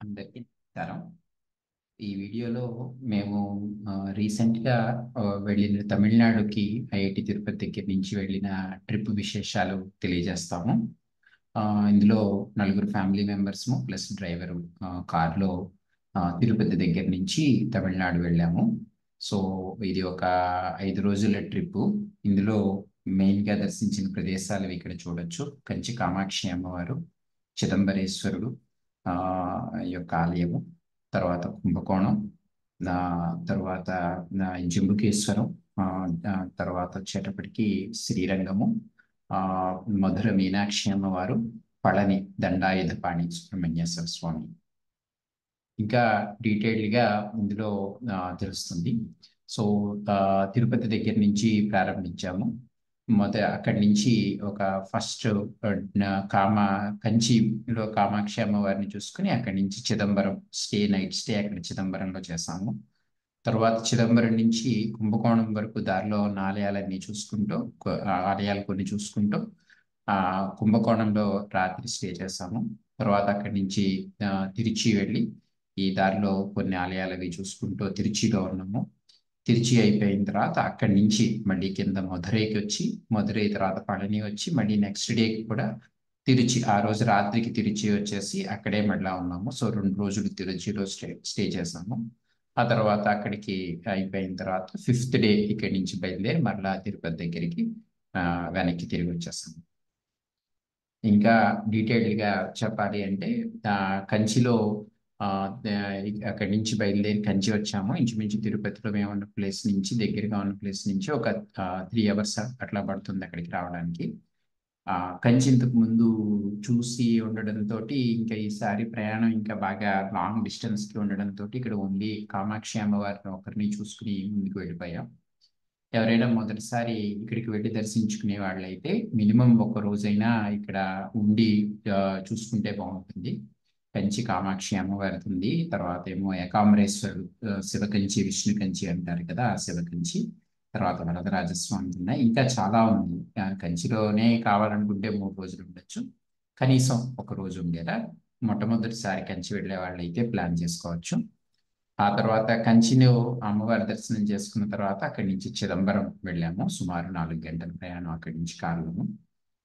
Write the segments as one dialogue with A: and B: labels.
A: అందరికీ నమస్కారం. ఈ వీడియోలో మేము రీసెంట్‌గా వెళ్ళిన తమిళనాడుకి ఐఐటీ తిరుపతి దగ్గర నుంచి వెళ్ళిన ట్రిప్ విశేషాలు తెలియజేస్తాము. ఇందులో నలుగురు ఫ్యామిలీ మెంబర్స్‌ము ప్లస్ డ్రైవరు కార్‌లో తిరుపతి దగ్గర నుంచి తమిళనాడు వెళ్ళాము. సో, ఇది ఒక 5 రోజుల ట్రిప్పు. ఇందులో మెయిన్‌గా దర్శించిన ప్రదేశాలు ఇక్కడ చూడొచ్చు. కంచి కామాక్షి అమ్మవారు, చిదంబరేశ్వరుడు ఈ యొక్క ఆలయము, తర్వాత కుంభకోణం, తర్వాత జంబుకేశ్వరం, తర్వాత వచ్చేటప్పటికి శ్రీరంగము, ఆ, మధుర మీనాక్షి అమ్మవారు, పళని దండాయుధపాణి సుబ్రహ్మణ్యేశ్వర స్వామి. ఇంకా డీటెయిల్డ్గా ఇందులో తెలుస్తుంది. సో తిరుపతి దగ్గర నుంచి ప్రారంభించాము. అక్కడి నుంచి ఒక ఫస్ట్ కంచిలో కామాక్షి అమ్మవారిని చూసుకుని అక్కడి నుంచి చిదంబరం నైట్ స్టే అక్కడ చిదంబరంలో చేసాము. తర్వాత చిదంబరం నుంచి కుంభకోణం వరకు దారిలో ఉన్న ఆలయాలన్నీ చూసుకుంటూ ఆలయాలు కొన్ని చూసుకుంటూ కుంభకోణంలో రాత్రి స్టే చేసాము. తర్వాత అక్కడి నుంచి తిరుచి వెళ్ళి ఈ దారిలో కొన్ని ఆలయాలు అవి చూసుకుంటూ తిరుచిలో ఉన్నాము. తిరుచి అయిపోయిన తర్వాత అక్కడి నుంచి మళ్ళీ కింద మధురైకి వచ్చి, మధురై తర్వాత పళని వచ్చి, మళ్ళీ నెక్స్ట్ డేకి కూడా తిరుచి, ఆ రోజు రాత్రికి తిరుచి వచ్చేసి అక్కడే మళ్ళీ ఉన్నాము. సో 2 రోజులు తిరుచిలో స్టే చేసాము. ఆ తర్వాత అక్కడికి అయిపోయిన తర్వాత 5th డే ఇక్కడి నుంచి బయలుదేరి మరలా తిరుపతి దగ్గరికి వెనక్కి తిరిగి వచ్చేసాము. ఇంకా డీటెయిల్డ్గా చెప్పాలి అంటే కంచిలో అక్కడి నుంచి బయలుదేరి కంచి వచ్చాము. ఇంచుమించు తిరుపతిలో మేము ఉన్న ప్లేస్ నుంచి, దగ్గరగా ఉన్న ప్లేస్ నుంచి ఒక 3 అవర్స్ అట్లా పడుతుంది అక్కడికి రావడానికి. కంచి ఇంతకు ముందు చూసి ఉండడంతో ఇంకా ఈసారి ప్రయాణం ఇంకా బాగా లాంగ్ డిస్టెన్స్కి ఉండడంతో ఇక్కడ ఓన్లీ కామాక్షి అమ్మవారిని ఒకరిని చూసుకుని ముందుకు వెళ్ళిపోయాం. ఎవరైనా మొదటిసారి ఇక్కడికి వెళ్ళి దర్శించుకునే వాళ్ళైతే మినిమం ఒక రోజైనా ఇక్కడ ఉండి చూసుకుంటే బాగుంటుంది. కంచి కామాక్షి అమ్మవారిది ఉంది, తర్వాత ఏమో ఏకాంబరేశ్వరుడు, శివకంచి, విష్ణు కంచి అంటారు కదా, ఆ శివకంచి, తర్వాత వరదరాజస్వామి ఉన్నాయి. ఇంకా చాలా ఉంది. కంచిలోనే కావాలనుకుంటే 3 రోజులు ఉండొచ్చు, కనీసం ఒక రోజు ఉండేలా మొట్టమొదటిసారి కంచి వెళ్ళే వాళ్ళైతే ప్లాన్ చేసుకోవచ్చు. ఆ తర్వాత కంచిలో అమ్మవారి దర్శనం చేసుకున్న తర్వాత అక్కడి నుంచి చిదంబరం వెళ్ళాము. సుమారు 4 గంటల ప్రయాణం అక్కడి నుంచి కారులోను.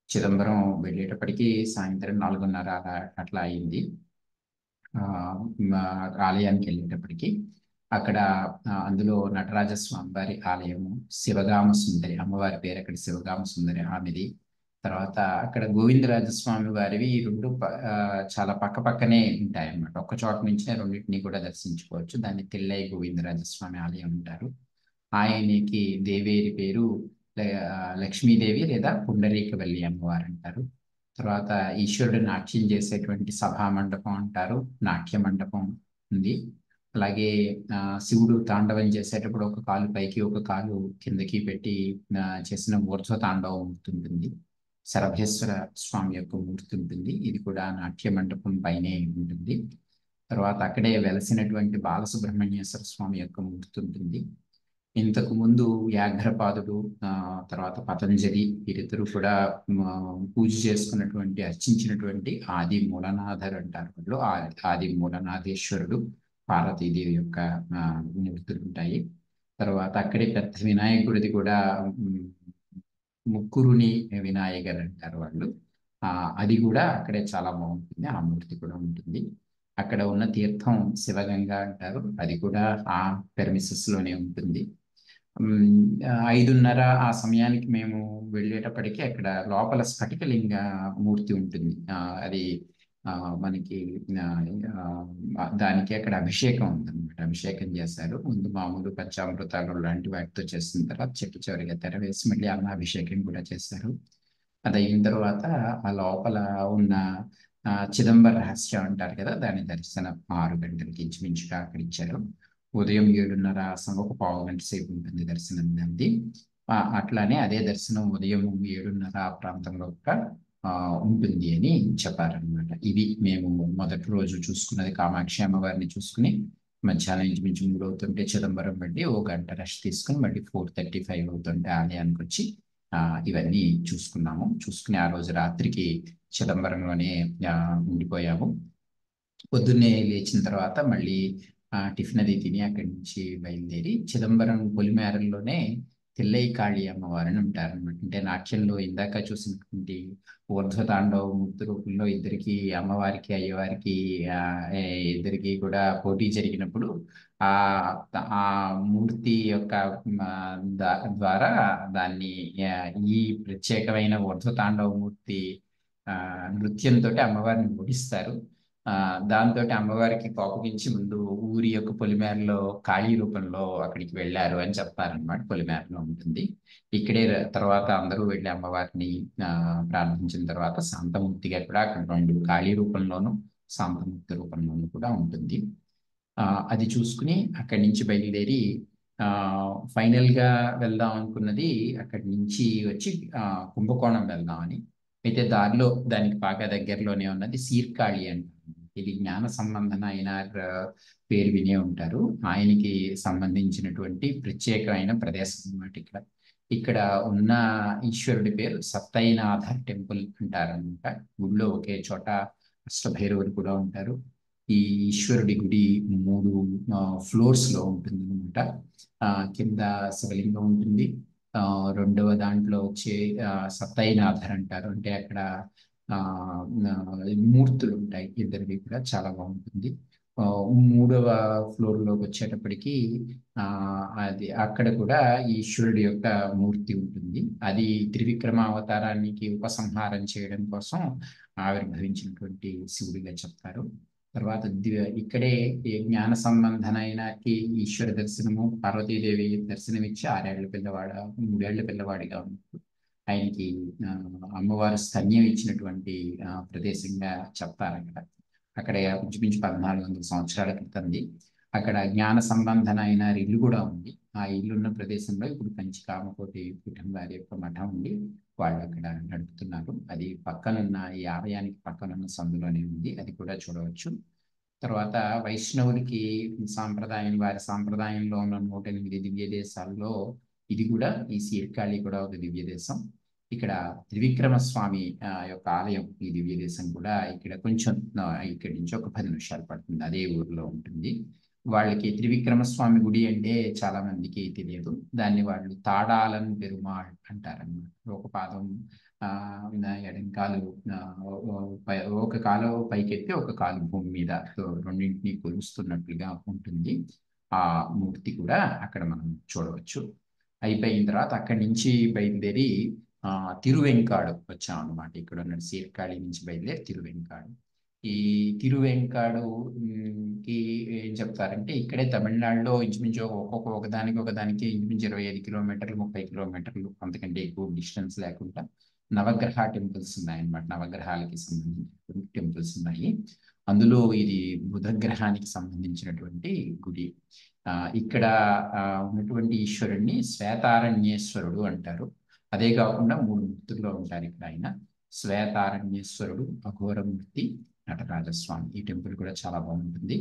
A: చిదంబరం వెళ్ళేటప్పటికి సాయంత్రం 4:30 అట్లా అయింది. ఆలయానికి వెళ్ళేటప్పటికి అక్కడ అందులో నటరాజస్వామి వారి ఆలయము, శివగామ సుందరి అమ్మవారి పేరు అక్కడ శివగామ సుందరి ఆమెది. తర్వాత అక్కడ గోవిందరాజస్వామి వారివి రెండు చాలా పక్క పక్కనే ఉంటాయి అన్నమాట. ఒక్క చోట నుంచే రెండింటినీ కూడా దర్శించుకోవచ్చు. దాన్ని తెల్లై గోవిందరాజస్వామి ఆలయం అంటారు. ఆయనకి దేవేరి పేరు లక్ష్మీదేవి లేదా పుండరీకవల్లి అమ్మవారు అంటారు. తర్వాత ఈశ్వరుడు నాట్యం చేసేటువంటి సభా మండపం అంటారు, నాట్య మండపం ఉంది. అలాగే శివుడు తాండవం చేసేటప్పుడు ఒక కాలు పైకి ఒక కాలు కిందకి పెట్టి చేసిన ఊర్ధ్వ తాండవం ఉంటుంది. శరభేశ్వర స్వామి యొక్క మూర్తి ఉంటుంది, ఇది కూడా నాట్య మండపం పైనే ఉంటుంది. తర్వాత అక్కడే వెలసినటువంటి బాలసుబ్రహ్మణ్యేశ్వర స్వామి యొక్క మూర్తి ఉంటుంది. ఇంతకు ముందు వ్యాఘ్రపాదుడు, తర్వాత పతంజలి, వీరిద్దరూ కూడా పూజ చేసుకున్నటువంటి, అర్చించినటువంటి ఆది మూలనాథర్ అంటారు వాళ్ళు. ఆది మూలనాథేశ్వరుడు, పార్వతీదేవి యొక్క మూర్తులు ఉంటాయి. తర్వాత అక్కడే పెద్ద వినాయకుడిది కూడా ముక్కురుని వినాయకర్ అంటారు వాళ్ళు. అది కూడా అక్కడే చాలా బాగుంటుంది, ఆ మూర్తి కూడా ఉంటుంది. అక్కడ ఉన్న తీర్థం శివగంగా అంటారు, అది కూడా ఆ పెర్మిసెస్ లోనే ఉంటుంది. 5:30 ఆ సమయానికి మేము వెళ్ళేటప్పటికి అక్కడ లోపల స్ఫటికలింగ మూర్తి ఉంటుంది. అది మనకి దానికి అక్కడ అభిషేకం ఉందన్నమాట. అభిషేకం చేశారు. ముందు మామూలు పంచామృతాలు లాంటి వాటితో చేసిన తర్వాత చివరిగా తెర వేసి మళ్ళీ అభిషేకం కూడా చేశారు. అది అయిన తర్వాత ఆ లోపల ఉన్న చిదంబర రహస్యం అంటారు కదా, దాని దర్శనం 6 గంటలకి ఇంచుమించుగా అక్కడ ఇచ్చారు. ఉదయం 7:30 ఒక పావు గంట సేపు ఉంటుంది దర్శనం దాన్ని. అట్లానే అదే దర్శనం ఉదయం 7:30 ఆ ప్రాంతంలో ఉంటుంది అని చెప్పారనమాట. ఇది మేము మొదటి రోజు చూసుకున్నది. కామాక్షి అమ్మవారిని చూసుకుని మధ్యాహ్నం ఇంచుమించు 3 అవుతుంటే చిదంబరం వెళ్ళి 1 గంట రెస్ట్ తీసుకుని మళ్ళీ 4:35 అవుతుంటే ఆలయానికి వచ్చి ఇవన్నీ చూసుకున్నాము. చూసుకుని ఆ రోజు రాత్రికి చిదంబరంలోనే ఉండిపోయాము. పొద్దున్నే లేచిన తర్వాత మళ్ళీ టిఫిన్ అది తిని అక్కడి నుంచి బయలుదేరి చిదంబరం పొలిమేరల్లోనే తెల్లయ్య కాళీ అమ్మవారిని ఉంటారు అనమాట. అంటే నాట్యంలో ఇందాక చూసినటువంటి ఊర్ధ్వతాండవ మూర్తి రూపంలో ఇద్దరికి అమ్మవారికి అయ్యవారికి ఆ, ఇద్దరికి కూడా పోటీ జరిగినప్పుడు ఆ ఆ మూర్తి యొక్క ద్వారా దాన్ని ఆ, ఈ ప్రత్యేకమైన ఊర్ధ్వతాండవ మూర్తి ఆ నృత్యంతో అమ్మవారిని ఓడిస్తారు. ఆ దాంతో అమ్మవారికి కోపగించి ముందు ఊరి యొక్క పొలిమేరలో కాళీ రూపంలో అక్కడికి వెళ్ళారు అని చెప్తారనమాట. పొలిమేరలో ఉంటుంది. ఇక్కడే తర్వాత అందరూ వెళ్ళి అమ్మవారిని ఆ ప్రార్థించిన తర్వాత శాంతమూర్తిగా కూడా అక్కడ రెండు కాళీ రూపంలోను శాంతమూర్తి రూపంలోను కూడా ఉంటుంది. ఆ అది చూసుకుని అక్కడి నుంచి బయలుదేరి ఆ ఫైనల్ గా వెళ్దాం అనుకున్నది అక్కడి నుంచి వచ్చి కుంభకోణం వెళ్దామని. అయితే దారిలో దానికి బాగా దగ్గరలోనే ఉన్నది సీర్కాళి అంటారు. ఇది జ్ఞాన సంబంధన అయిన పేరు వినే ఉంటారు. ఆయనకి సంబంధించినటువంటి ప్రత్యేకమైన ప్రదేశం అన్నమాట. ఇక్కడ ఇక్కడ ఉన్న ఈశ్వరుడి పేరు సత్తైనాథ టెంపుల్ అంటారనమాట. గుడిలో ఒకే చోట అష్టభైరవులు కూడా ఉంటారు. ఈ ఈశ్వరుడి గుడి మూడు ఫ్లోర్స్ లో ఉంటుంది అనమాట. కింద శివలింగం ఉంటుంది. ఆ రెండవ దాంట్లో వచ్చే సత్తైనాథర్ అంటారు. అంటే అక్కడ ఆ ఆ, మూర్తులు ఉంటాయి ఇద్దరివి కూడా చాలా బాగుంటుంది. ఆ, మూడవ ఫ్లోర్ లోకి వచ్చేటప్పటికి ఆ అది అక్కడ కూడా ఈశ్వరుడి యొక్క మూర్తి ఉంటుంది. అది త్రివిక్రమ అవతారానికి ఉపసంహారం చేయడం కోసం ఆవిర్భవించినటువంటి శివుడిగా చెప్తారు. తర్వాత ఇక్కడే ఈ జ్ఞాన సంబంధనైనకి ఈశ్వర దర్శనము పార్వతీదేవి దర్శనమిచ్చి 6 ఏళ్ల పిల్లవాడ 3 ఏళ్ల పిల్లవాడిగా ఉన్నప్పుడు ఆయనకి ఆ, అమ్మవారు స్తన్యం ఇచ్చినటువంటి ప్రదేశంగా చెప్తారు అక్కడ. అక్కడ ఇంచుమించు 1400 సంవత్సరాల క్రితంది. అక్కడ జ్ఞాన సంబంధన అయిన ఇల్లు కూడా ఉంది. ఆ ఇల్లు ఉన్న ప్రదేశంలో ఇప్పుడు కంచి కామకోటి పీఠం వారి యొక్క మఠం ఉంది. వాళ్ళు అక్కడ నడుపుతున్నారు. అది పక్కనున్న ఈ ఆలయానికి పక్కనున్న సందులోనే ఉంది. అది కూడా చూడవచ్చు. తర్వాత వైష్ణవులకి వారి సాంప్రదాయంలో ఉన్న 108 దివ్య దేశాల్లో ఇది కూడా ఈ సీర్కాళి కూడా ఒక దివ్య దేశం. ఇక్కడ త్రివిక్రమ స్వామి యొక్క ఆలయం ఈ దివ్య దేశం కూడా ఇక్కడ కొంచెం ఇక్కడి నుంచి ఒక 10 నిమిషాలు పడుతుంది. అదే ఊర్లో ఉంటుంది. వాళ్ళకి త్రివిక్రమ స్వామి గుడి అంటే చాలా మందికి తెలియదు. దాన్ని వాళ్ళు తాడాలన్ పెరుమాళ్ అంటారన్నమాట. ఒక పాదం ఆ ఎడంకాలు ఒక కాలు పైకెత్తి ఒక కాలు భూమి మీద రెండింటినీ కొలుస్తున్నట్లుగా ఉంటుంది. ఆ మూర్తి కూడా అక్కడ మనం చూడవచ్చు. అయిపోయిన తర్వాత అక్కడి నుంచి బయలుదేరి తిరువెంకాడు వచ్చాం అనమాట. ఇక్కడ ఉన్న సీర్కాళి నుంచి బయలుదేరి తిరువెంకాడు. ఈ తిరువెంకాడు కి ఏం చెప్తారంటే ఇక్కడే తమిళనాడులో ఇంచుమించు ఒకదానికి ఇంచుమించు 25 కిలోమీటర్లు 30 కిలోమీటర్లు అంతకంటే ఎక్కువ డిస్టెన్స్ లేకుండా నవగ్రహ టెంపుల్స్ ఉన్నాయి అన్నమాట. నవగ్రహాలకి సంబంధించిన టెంపుల్స్ ఉన్నాయి. అందులో ఇది బుధగ్రహానికి సంబంధించినటువంటి గుడి. ఇక్కడ ఉన్నటువంటి ఈశ్వరుణ్ణి శ్వేతారణ్యేశ్వరుడు అంటారు. అదే కాకుండా 3 మూర్తుల్లో ఉంటారు ఇక్కడ. ఆయన శ్వేతారణ్యేశ్వరుడు, అఘోరమూర్తి, నటరాజస్వామి. ఈ టెంపుల్ కూడా చాలా బాగుంటుంది.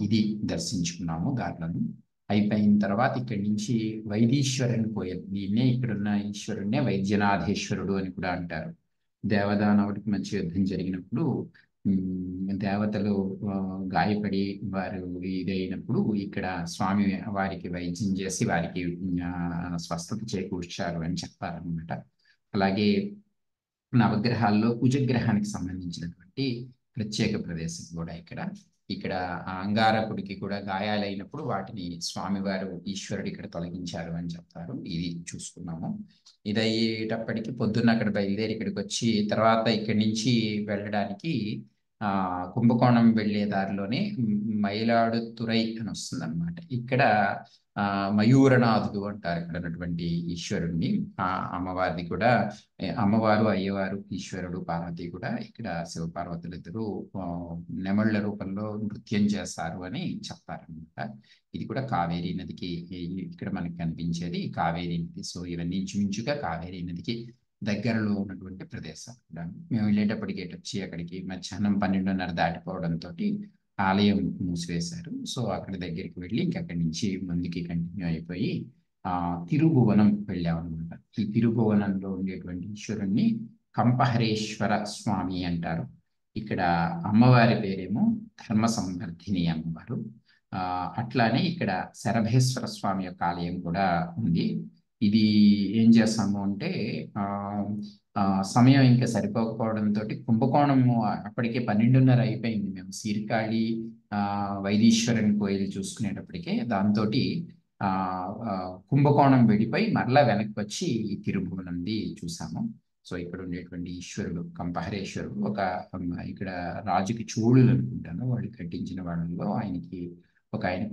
A: ఇది దర్శించుకున్నాము దారులను. అయిపోయిన తర్వాత ఇక్కడి నుంచి వైదీశ్వరుని పోయారు. దీన్నే ఇక్కడున్న ఈశ్వరుణ్ణే వైద్యనాథేశ్వరుడు అని కూడా అంటారు. దేవదానవుడికి మంచి యుద్ధం జరిగినప్పుడు దేవతలు గాయపడి వారు ఇదైనప్పుడు ఇక్కడ స్వామి వారికి వైద్యం చేసి వారికి స్వస్థత చేకూర్చారు అని చెప్తారనమాట. అలాగే నవగ్రహాల్లో కుజగ్రహానికి సంబంధించినటువంటి ప్రత్యేక ప్రదేశం కూడా ఇక్కడ. ఇక్కడ అంగారకుడికి కూడా గాయాలైనప్పుడు వాటిని స్వామివారు ఈశ్వరుడు ఇక్కడ తొలగించారు అని చెప్తారు. ఇది చూసుకున్నాము. ఇది అయ్యేటప్పటికి పొద్దున్న అక్కడ బయలుదేరి ఇక్కడికి వచ్చి తర్వాత ఇక్కడి నుంచి వెళ్ళడానికి కుంభకోణం వెళ్లే దారిలోనే మైలాడుతురై అని వస్తుంది అనమాట. ఇక్కడ మయూరనాథుడు అంటారు ఇక్కడ ఉన్నటువంటి ఈశ్వరుణ్ణి. అమ్మవారిది కూడా అమ్మవారు అయ్యవారు ఈశ్వరుడు పార్వతి కూడా ఇక్కడ శివపార్వతులు ఇద్దరు నెమళ్ల రూపంలో నృత్యం చేస్తారు అని చెప్తారనమాట. ఇది కూడా కావేరీ నదికి ఇక్కడ మనకి కనిపించేది కావేరీ నది. సో ఇవన్నీ ఇంచుమించుగా కావేరీ నదికి దగ్గరలో ఉన్నటువంటి ప్రదేశాలు కూడా. మేము వెళ్ళేటప్పటికి వచ్చి అక్కడికి మధ్యాహ్నం 12:30 దాటిపోవడంతో ఆలయం మూసివేశారు. సో అక్కడి దగ్గరికి వెళ్ళి ఇంకక్కడి నుంచి ముందుకి కంటిన్యూ అయిపోయి తిరుభువనం వెళ్ళామన్నమాట. ఈ తిరుభువనంలో ఉండేటువంటి ఈశ్వరుణ్ణి కంపహరేశ్వర స్వామి అంటారు. ఇక్కడ అమ్మవారి పేరేమో ధర్మ సంవర్ధిని అమ్మవారు. అట్లానే ఇక్కడ శరభేశ్వర స్వామి యొక్క ఆలయం కూడా ఉంది. ఇది ఏం చేస్తాము అంటే ఆ, సమయం ఇంకా సరిపోకపోవడంతో కుంభకోణము అప్పటికే 12:30 అయిపోయింది. మేము సీర్కాళి వైదీశ్వరుని కోయిల్ చూసుకునేటప్పటికే దాంతో కుంభకోణం వెళ్ళిపోయి మరలా వెనక్కి వచ్చి ఈ తిరుభువనంది చూసాము. సో ఇక్కడ ఉండేటువంటి ఈశ్వరుడు కంపహరేశ్వరుడు ఇక్కడ రాజుకి చూడులు అనుకుంటాను వాళ్ళు కట్టించిన వాళ్ళలో ఆయన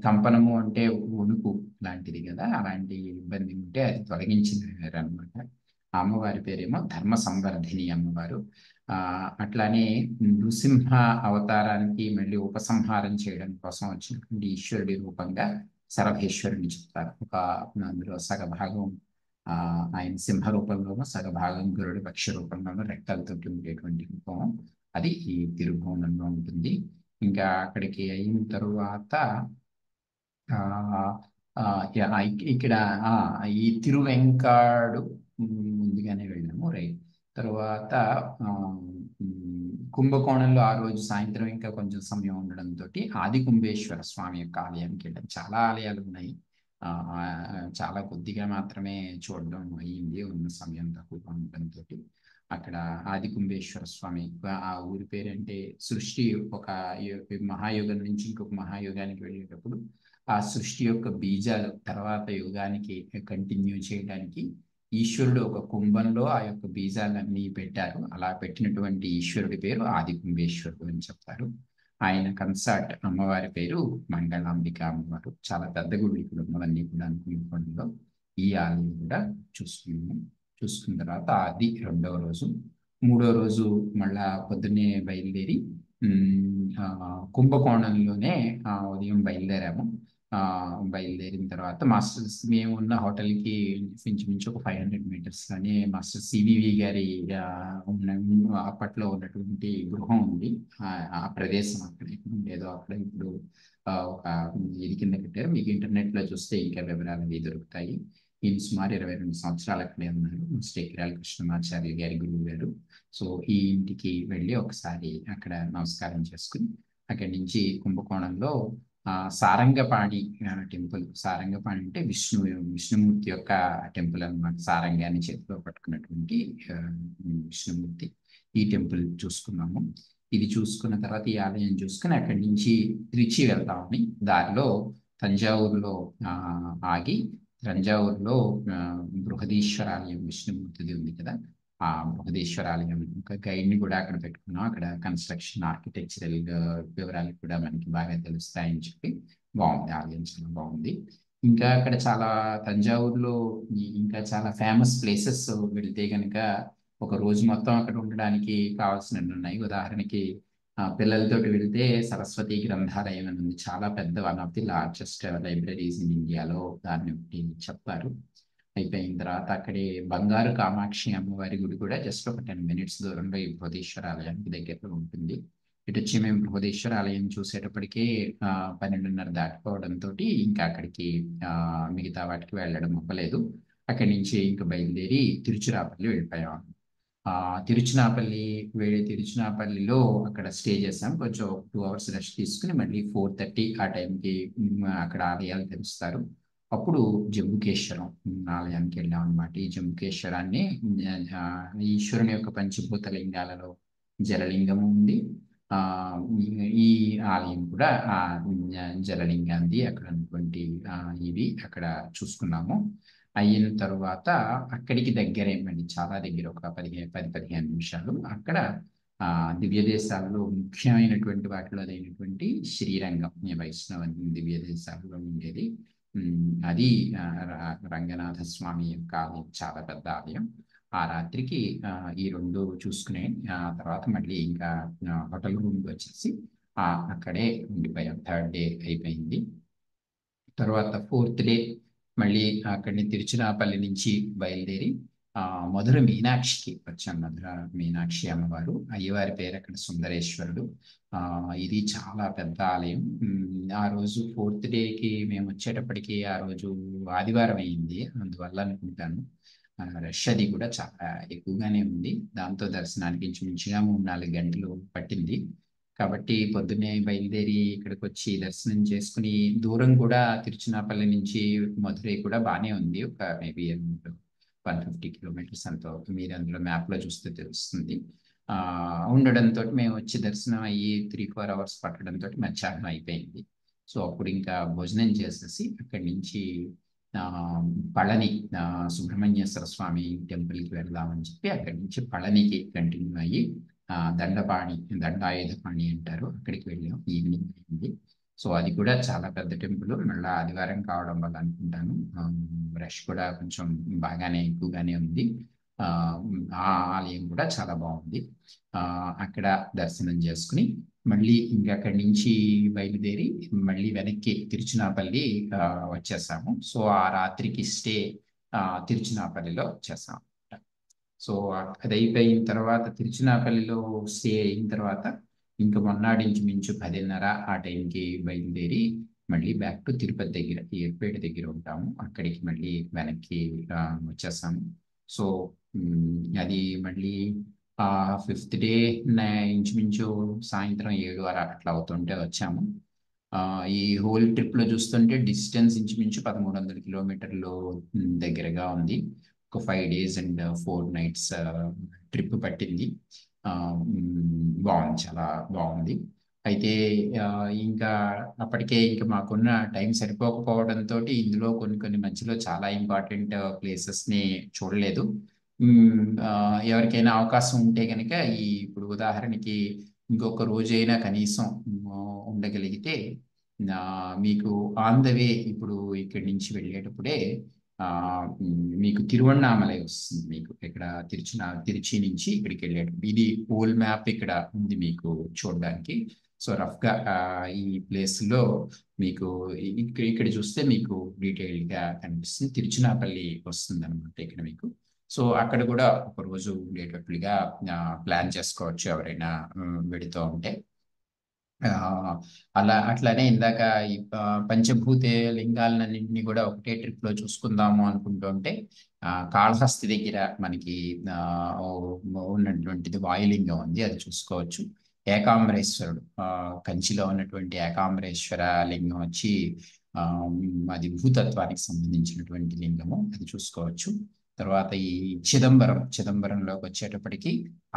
A: కంపనము అంటే వణుకు లాంటిది కదా, అలాంటి ఇబ్బంది ఉంటే అది తొలగించినారు అనమాట. అమ్మవారి పేరేమో ధర్మ సంవర్ధిని అమ్మవారు. అట్లానే నృసింహ అవతారానికి మళ్ళీ ఉపసంహారం చేయడం కోసం వచ్చినటువంటి ఈశ్వరుడి రూపంగా శరభేశ్వరుని చెప్తారు. అందులో సగభాగం ఆయన సింహ రూపంలోనూ సగభాగం గరుడు పక్ష రూపంలోనూ రెక్కలతో ఉండేటువంటి రూపం అది ఈ తిరుభువనంలో ఉంటుంది. ఇంకా అక్కడికి అయిన తరువాత ఇక్కడ ఈ తిరువెంకాడు ముందుగానే వెళ్ళాము, రైట్. తర్వాత కుంభకోణంలో ఆ రోజు సాయంత్రం ఇంకా కొంచెం సమయం ఉండడంతో ఆది కుంభేశ్వర స్వామి యొక్క ఆలయానికి వెళ్ళాం. చాలా ఆలయాలు ఉన్నాయి, చాలా కొద్దిగా మాత్రమే చూడడం అయ్యింది, ఉన్న సమయం తక్కువగా ఉండడంతో. అక్కడ ఆది కుంభేశ్వర స్వామి ఆ ఊరి పేరంటే సృష్టి ఒక మహాయుగం నుంచి ఇంకొక మహాయుగానికి వెళ్ళేటప్పుడు ఆ సృష్టి యొక్క బీజాలు తర్వాత యుగానికి కంటిన్యూ చేయడానికి ఈశ్వరుడు ఒక కుంభంలో ఆ యొక్క బీజాలన్నీ పెట్టారు. అలా పెట్టినటువంటి ఈశ్వరుడి పేరు ఆది కుంభేశ్వరుడు అని చెప్తారు. ఆయన కన్సార్ట్ అమ్మవారి పేరు మంగళాంబిక అమ్మవారు. చాలా పెద్ద గుడి ఇక్కడ ఉన్నవన్నీ కూడా కుంభకోణంలో. ఈ ఆలయం కూడా చూసుకున్న తర్వాత అది 2వ రోజు. 3వ రోజు మళ్ళా పొద్దున్నే బయలుదేరి కుంభకోణంలోనే ఉదయం బయలుదేరాము. బయలుదేరిన తర్వాత మేము ఉన్న హోటల్కి ఇంచుమించు ఒక 500 మీటర్స్ లోనే మాస్టర్ సివివి గారి అప్పట్లో ఉన్నటువంటి గృహం ఉంది. ఆ ప్రదేశం అక్కడ ఉండేదో అక్కడ ఇప్పుడు ఒక ఇది కింద కట్టారు. మీకు ఇంటర్నెట్ లో చూస్తే ఇంకా వివరాలు అవి దొరుకుతాయి. ఈయన సుమారు 22 సంవత్సరాలు అక్కడే ఉన్నారు. శ్రీకిరాల కృష్ణమాచార్య గారి గురువు గారు. సో ఈ ఇంటికి వెళ్ళి ఒకసారి అక్కడ నమస్కారం చేసుకుని అక్కడి నుంచి కుంభకోణంలో సారంగపాణి టెంపుల్. సారంగపాణి అంటే విష్ణుమూర్తి యొక్క టెంపుల్ అన్నమాట. సారంగాన్ని చేతిలో పట్టుకున్నటువంటి విష్ణుమూర్తి. ఈ టెంపుల్ చూసుకున్నాము. ఇది చూసుకున్న తర్వాత ఈ ఆలయం చూసుకుని అక్కడి నుంచి త్రిచి వెళ్తామని దారిలో తంజావూరులో ఆగి తంజావూరులో బృహదీశ్వర ఆలయం విష్ణుమూర్తిది ఉంది కదా, ఆ బృహదీశ్వర ఆలయం ఒక గైడ్ని కూడా అక్కడ పెట్టుకున్నాం. అక్కడ కన్స్ట్రక్షన్ ఆర్కిటెక్చరల్ వివరాలు కూడా మనకి బాగా తెలుస్తాయని చెప్పి బాగుంది, ఆలయం చాలా బాగుంది. ఇంకా అక్కడ చాలా తంజావూరులో ఇంకా చాలా ఫేమస్ ప్లేసెస్ వెళ్తే కనుక ఒక రోజు మొత్తం అక్కడ ఉండడానికి కావాల్సినవి ఉన్నాయి. ఉదాహరణకి పిల్లలతో వెళ్తే సరస్వతి గ్రంథాలయం అని ఉంది. చాలా పెద్ద, one of the largest libraries in ఇండియాలో దాన్ని చెప్తారు. అయిపోయిన తర్వాత అక్కడే బంగారు కామాక్షి అమ్మవారి గుడి కూడా జస్ట్ ఒక 10 మినిట్స్ దూరంలో ఈ బృహదీశ్వర ఆలయానికి దగ్గరలో ఉంటుంది. ఇటు వచ్చి మేము బృహదీశ్వర ఆలయం చూసేటప్పటికే 12:30 దాటిపోవడంతో ఇంకా అక్కడికి మిగతా వాటికి వెళ్ళడం అవ్వలేదు. అక్కడి నుంచి ఇంకా బయలుదేరి తిరుచిరాపల్లి వెళ్ళిపోయాం. తిరుచినాపల్లిలో అక్కడ స్టే చేసాం. కొంచెం 2 అవర్స్ రెస్ట్ తీసుకుని మళ్ళీ 4:30 ఆ టైంకి అక్కడ ఆలయాలు తెరుస్తారు. అప్పుడు జంబుకేశ్వరం ఆలయానికి వెళ్ళాం అనమాట. ఈ జంబుకేశ్వరాన్ని ఈశ్వరుని యొక్క పంచభూత లింగాలలో జలలింగం ఉంది. ఈ ఆలయం కూడా జలలింగాంది అక్కడ ఉన్నటువంటి ఇవి అక్కడ చూసుకున్నాము. అయిన తరువాత అక్కడికి దగ్గరే మళ్ళీ చాలా దగ్గర ఒక 10-15 నిమిషాలు అక్కడ దివ్య దేశాల్లో ముఖ్యమైనటువంటి వాటిలో అదైనటువంటి శ్రీరంగం వైష్ణవ దివ్య దేశాల్లో ఉండేది. అది రంగనాథ స్వామి యొక్క ఆలయం, చాలా పెద్ద ఆలయం. ఆ రాత్రికి ఈ 2 చూసుకునే తర్వాత మళ్ళీ ఇంకా హోటల్ రూమ్కి వచ్చేసి అక్కడే ఉండిపోయాం. 3rd డే అయిపోయింది. తర్వాత 4th డే మళ్ళీ అక్కడిని తిరుచినాపల్లి నుంచి బయలుదేరి మధుర మీనాక్షికి వచ్చాం. మధుర మీనాక్షి అమ్మవారు, అయ్యవారి పేరు అక్కడ సుందరేశ్వరుడు. ఇది చాలా పెద్ద ఆలయం. ఆ రోజు 4th డేకి మేము వచ్చేటప్పటికి ఆ రోజు ఆదివారం అయింది, అందువల్ల అనుకుంటాను రష్ అది కూడా చాలా ఎక్కువగానే ఉంది. దాంతో దర్శనానికి ఇంచుమించుగా 3-4 గంటలు పట్టింది. కాబట్టి పొద్దున్నే బయలుదేరి ఇక్కడికి వచ్చి దర్శనం చేసుకుని, దూరం కూడా తిరుచినాపల్లి నుంచి మధురై కూడా బాగానే ఉంది. ఒక మేబీ 150 కిలోమీటర్స్ అంతో, మీరు అందులో మ్యాప్లో చూస్తే తెలుస్తుంది. ఉండడంతో మేము వచ్చి దర్శనం అయ్యి 3-4 అవర్స్ పట్టడంతో మధ్యాహ్నం అయిపోయింది. సో అప్పుడు ఇంకా భోజనం చేసేసి అక్కడి నుంచి ఆ, పళని సుబ్రహ్మణ్యేశ్వర స్వామి టెంపుల్కి వెళ్దామని చెప్పి అక్కడి నుంచి పళనికి కంటిన్యూ అయ్యి దండపాణి, దండాయుధపాణి అంటారు, అక్కడికి వెళ్ళాం. ఈవినింగ్ అయింది. సో అది కూడా చాలా పెద్ద టెంపుల్, మళ్ళీ ఆదివారం కావడం వల్ల అనుకుంటాను రష్ కూడా కొంచెం బాగానే ఎక్కువగానే ఉంది. ఆ ఆ ఆలయం కూడా చాలా బాగుంది. అక్కడ దర్శనం చేసుకుని మళ్ళీ ఇంకా అక్కడి నుంచి బయలుదేరి మళ్ళీ వెనక్కి తిరుచినాపల్లి వచ్చేసాము. సో ఆ రాత్రికి స్టే తిరుచినాపల్లిలో చేసాము. సో అది అయిపోయిన తర్వాత తిరుచినాపల్లిలో స్టే అయిన తర్వాత ఇంకా మొన్నాడు ఇంచుమించు 10:30 ఆ టైంకి బయలుదేరి మళ్ళీ బ్యాక్ టు తిరుపతి దగ్గర, ఏర్పేట దగ్గర ఉంటాము, అక్కడికి మళ్ళీ వెనక్కి వచ్చేసాము. సో అది మళ్ళీ ఫిఫ్త్ డే ఇంచుమించు సాయంత్రం 7 అట్లా అవుతుంటే వచ్చాము. ఈ హోల్ ట్రిప్ లో చూస్తుంటే డిస్టెన్స్ ఇంచుమించు 1300 కిలోమీటర్లు దగ్గరగా ఉంది. ఒక 5 days and 4 nights ట్రిప్ పట్టింది. బాగుంది, చాలా బాగుంది. అయితే ఇంకా అప్పటికే ఇంకా మాకున్న టైం సరిపోకపోవడంతో ఇందులో కొన్ని మధ్యలో చాలా ఇంపార్టెంట్ ప్లేసెస్ ని చూడలేదు. ఎవరికైనా అవకాశం ఉంటే కనుక ఇప్పుడు ఉదాహరణకి ఇంకొక రోజైనా కనీసం ఉండగలిగితే మీకు ఆన్ ద వే ఇప్పుడు ఇక్కడి నుంచి వెళ్ళేటప్పుడే మీకు తిరువణ్ణామలై వస్తుంది. మీకు ఇక్కడ తిరుచి నుంచి ఇక్కడికి వెళ్ళేటప్పుడు ఇది హోల్ మ్యాప్ ఇక్కడ ఉంది మీకు చూడడానికి. సో రఫ్ గా ఈ ప్లేస్ లో మీకు ఇక్కడ చూస్తే మీకు డీటెయిల్ గా కనిపిస్తుంది. తిరుచినాపల్లి వస్తుంది అనమాట ఇక్కడ మీకు. సో అక్కడ కూడా ఒక రోజు ఉండేటట్లుగా ప్లాన్ చేసుకోవచ్చు ఎవరైనా వెళుతూ ఉంటే. అట్లానే ఇందాక ఈ పంచభూత లింగాలన్నింటినీ కూడా ఒకటే ట్రిప్ లో చూసుకుందాము అనుకుంటుంటే కాళహస్తి దగ్గర మనకి ఉన్నటువంటిది వాయులింగం ఉంది, అది చూసుకోవచ్చు. ఏకాంబరేశ్వరుడు, కంచిలో ఉన్నటువంటి ఏకాంబరేశ్వర లింగం వచ్చి అది భూతత్వానికి సంబంధించినటువంటి లింగము, అది చూసుకోవచ్చు. తర్వాత ఈ చిదంబరంలోకి వచ్చేటప్పటికి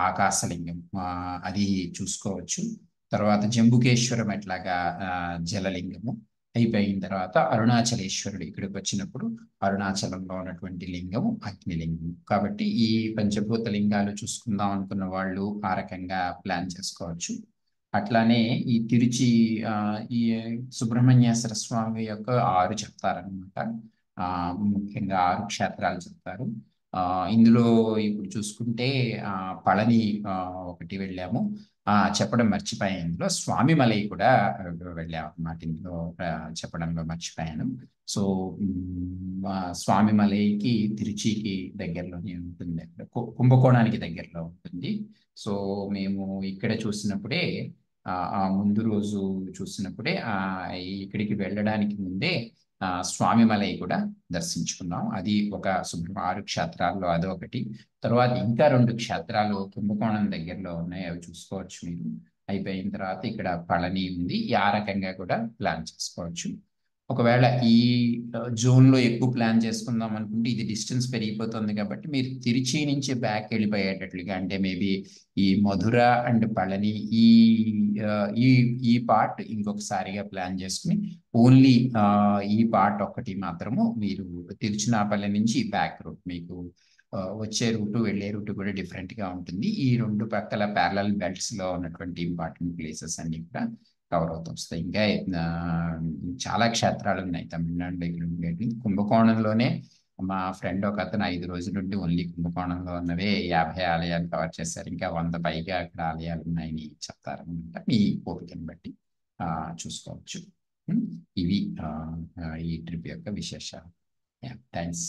A: ఆకాశలింగం, అది చూసుకోవచ్చు. తర్వాత జంబుకేశ్వరం ఎట్లాగా జలలింగము అయిపోయిన తర్వాత అరుణాచలేశ్వరుడు ఇక్కడికి వచ్చినప్పుడు అరుణాచలంలో ఉన్నటువంటి లింగము అగ్నిలింగం. కాబట్టి ఈ పంచభూత లింగాలు చూసుకుందాం అనుకున్న వాళ్ళు ఆ రకంగా ప్లాన్ చేసుకోవచ్చు. అట్లానే ఈ తిరుచి ఈ సుబ్రహ్మణ్యేశ్వర స్వామి యొక్క 6 చెప్తారనమాట. ముఖ్యంగా 6 క్షేత్రాలు చెప్తారు. ఇందులో ఇప్పుడు చూసుకుంటే పళని ఒకటి వెళ్ళాము, చెప్పడం మర్చిపోయాను. ఇందులో స్వామిమలై కూడా వెళ్ళాము అన్నమాట, ఇందులో చెప్పడంలో మర్చిపోయాను. సో స్వామిమలైకి తిరుచికి దగ్గరలోనే ఉంటుంది, కుంభకోణానికి దగ్గరలో ఉంటుంది. సో మేము ఇక్కడ చూసినప్పుడే ముందు రోజు చూసినప్పుడే ఇక్కడికి వెళ్ళడానికి ముందే స్వామిమలై కూడా దర్శించుకున్నాం. అది ఒక 6 క్షేత్రాల్లో అదొకటి. తర్వాత ఇంకా 2 క్షేత్రాలు కుంభకోణం దగ్గరలో ఉన్నాయి, అవి చూసుకోవచ్చు మీరు. అయిపోయిన తర్వాత ఇక్కడ పళని ఉంది, ఆ రకంగా కూడా ప్లాన్ చేసుకోవచ్చు. ఒకవేళ ఈ జోన్ లో ఎక్కువ ప్లాన్ చేసుకుందాం అనుకుంటే ఇది డిస్టెన్స్ పెరిగిపోతుంది కాబట్టి మీరు తిరుచి నుంచి బ్యాక్ వెళ్ళిపోయేటట్లుగా, అంటే మేబీ ఈ మధుర అండ్ పళని ఈ పార్ట్ ఇంకొకసారిగా ప్లాన్ చేసుకుని ఓన్లీ ఈ పార్ట్ ఒక్కటి మాత్రము మీరు తిరుచినాపల్లి నుంచి బ్యాక్ రూట్, మీకు వచ్చే రూటు వెళ్ళే రూటు కూడా డిఫరెంట్ గా ఉంటుంది. ఈ 2 పక్కల ప్యారలల్ బెల్ట్స్ లో ఉన్నటువంటి ఇంపార్టెంట్ ప్లేసెస్ అన్ని కూడా కవర్ అవుతూ వస్తాయి. ఇంకా చాలా క్షేత్రాలు ఉన్నాయి తమిళనాడులో ఇక్కడ ఉండేవి. కుంభకోణంలోనే మా ఫ్రెండ్ ఒక అతను 5 రోజుల నుండి ఓన్లీ కుంభకోణంలో ఉన్నవే 50 ఆలయాలు కవర్ చేశారు. ఇంకా 100 పైగా అక్కడ ఆలయాలు ఉన్నాయని చెప్తారనమాట. మీ ఓపికను బట్టి చూసుకోవచ్చు. ఇవి ఈ ట్రిప్ యొక్క విశేషాలు. థ్యాంక్స్.